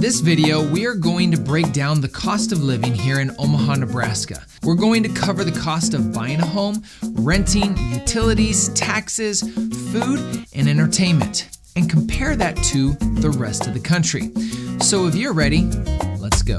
this video, we are going to break down the cost of living here in Omaha, Nebraska. We're going to cover the cost of buying a home, renting, utilities, taxes, food, and entertainment, and compare that to the rest of the country. So if you're ready, let's go.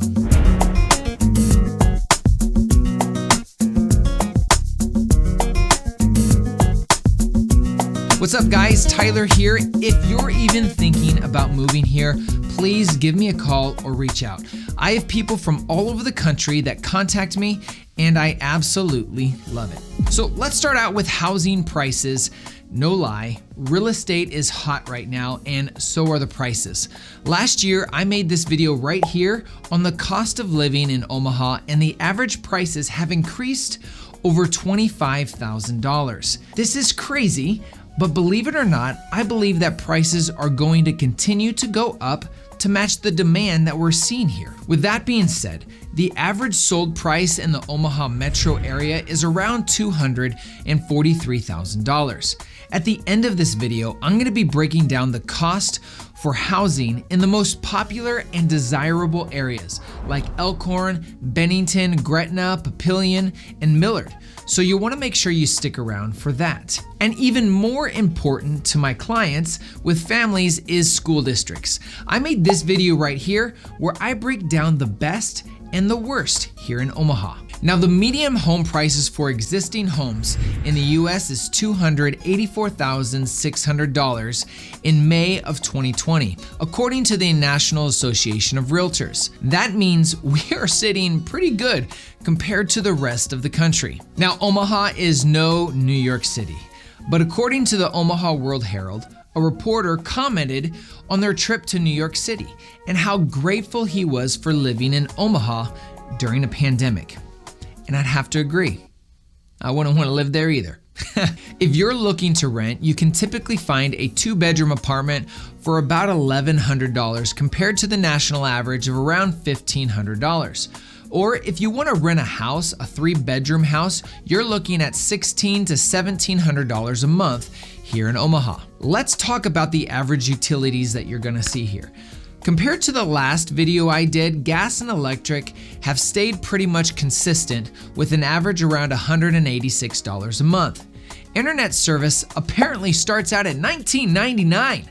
What's up guys, Tyler here. If you're even thinking about moving here, please give me a call or reach out. I have people from all over the country that contact me and I absolutely love it. So let's start out with housing prices. No lie, real estate is hot right now and so are the prices. Last year, I made this video right here on the cost of living in Omaha and the average prices have increased over $25,000. This is crazy. But believe it or not, I believe that prices are going to continue to go up to match the demand that we're seeing here. With that being said, the average sold price in the Omaha metro area is around $243,000. At the end of this video, I'm going to be breaking down the cost for housing in the most popular and desirable areas like Elkhorn, Bennington, Gretna, Papillion, and Millard. So you want to make sure you stick around for that. And even more important to my clients with families is school districts. I made this video right here where I break down the best and the worst here in Omaha. Now the median home prices for existing homes in the US is $284,600 in May of 2020, according to the National Association of Realtors. That means we are sitting pretty good compared to the rest of the country. Now Omaha is no New York City, but according to the Omaha World Herald, a reporter commented on their trip to New York City and how grateful he was for living in Omaha during a pandemic. And I'd have to agree. I wouldn't want to live there either. If you're looking to rent, you can typically find a 2-bedroom apartment for about $1,100 compared to the national average of around $1,500. Or if you want to rent a house, a 3-bedroom house, you're looking at $1,600 to $1,700 a month here in Omaha. Let's talk about the average utilities that you're going to see here. Compared to the last video I did, gas and electric have stayed pretty much consistent with an average around $186 a month. Internet service apparently starts out at $19.99.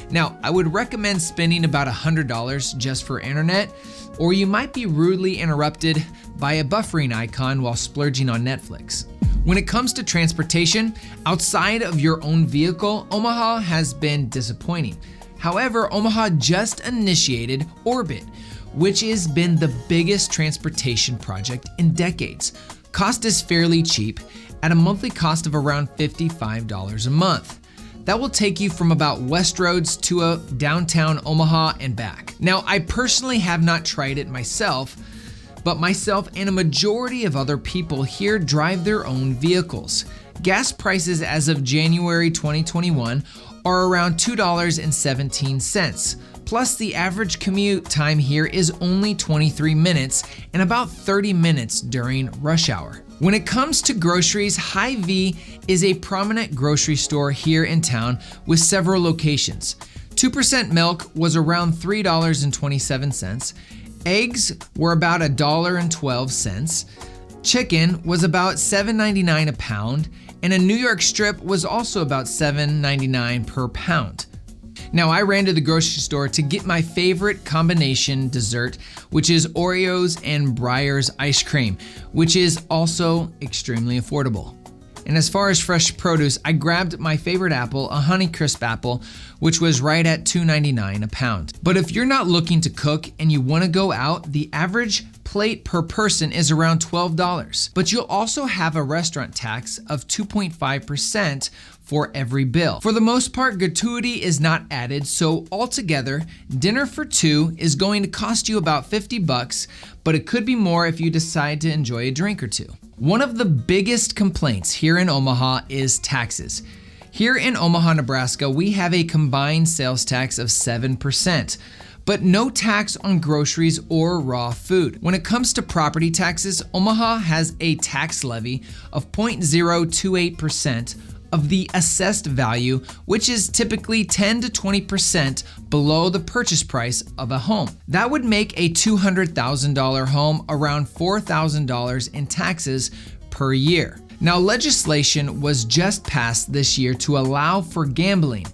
Now, I would recommend spending about $100 just for internet, or you might be rudely interrupted by a buffering icon while splurging on Netflix. When it comes to transportation, outside of your own vehicle, Omaha has been disappointing. However, Omaha just initiated Orbit, which has been the biggest transportation project in decades. Cost is fairly cheap at a monthly cost of around $55 a month. That will take you from about West Roads to a downtown Omaha and back. Now, I personally have not tried it myself, but myself and a majority of other people here drive their own vehicles. Gas prices as of January 2021 are around $2.17. Plus the average commute time here is only 23 minutes and about 30 minutes during rush hour. When it comes to groceries, Hy-Vee is a prominent grocery store here in town with several locations. 2% milk was around $3.27. Eggs were about $1.12. Chicken was about $7.99 a pound, and a New York strip was also about $7.99 per pound. Now, I ran to the grocery store to get my favorite combination dessert, which is Oreos and Breyers ice cream, which is also extremely affordable. And as far as fresh produce, I grabbed my favorite apple, a Honeycrisp apple, which was right at $2.99 a pound. But if you're not looking to cook and you want to go out, the average plate per person is around $12. But you'll also have a restaurant tax of 2.5% for every bill. For the most part, gratuity is not added, so altogether, dinner for two is going to cost you about $50, but it could be more if you decide to enjoy a drink or two. One of the biggest complaints here in Omaha is taxes. Here in Omaha, Nebraska, we have a combined sales tax of 7%. But no tax on groceries or raw food. When it comes to property taxes, Omaha has a tax levy of 0.028% of the assessed value, which is typically 10 to 20% below the purchase price of a home. That would make a $200,000 home around $4,000 in taxes per year. Now, legislation was just passed this year to allow for gambling,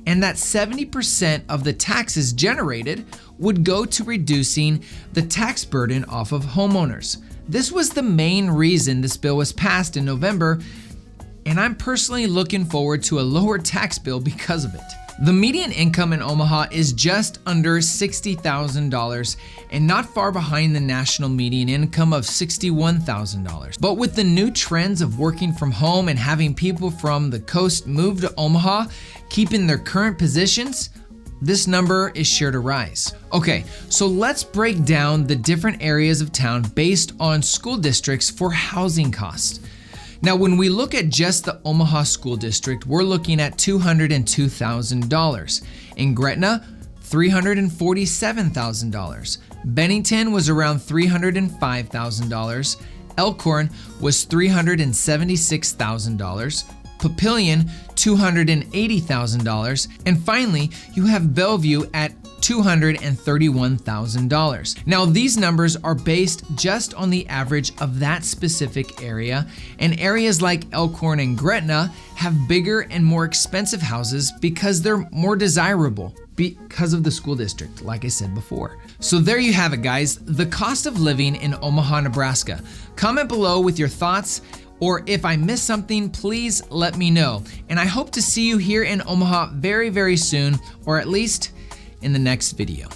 and that 70% of the taxes generated would go to reducing the tax burden off of homeowners. This was the main reason this bill was passed in November, and I'm personally looking forward to a lower tax bill because of it. The median income in Omaha is just under $60,000 and not far behind the national median income of $61,000. But with the new trends of working from home and having people from the coast move to Omaha, keeping their current positions, this number is sure to rise. Okay, so let's break down the different areas of town based on school districts for housing costs. Now, when we look at just the Omaha School District, we're looking at $202,000. In Gretna, $347,000. Bennington was around $305,000. Elkhorn was $376,000. Papillion, $280,000. And finally, you have Bellevue at $231,000. Now, these numbers are based just on the average of that specific area, and areas like Elkhorn and Gretna have bigger and more expensive houses because they're more desirable because of the school district, like I said before. So there you have it, guys, the cost of living in Omaha, Nebraska. Comment below with your thoughts, or if I missed something, please let me know. And I hope to see you here in Omaha very, very soon, or at least in the next video.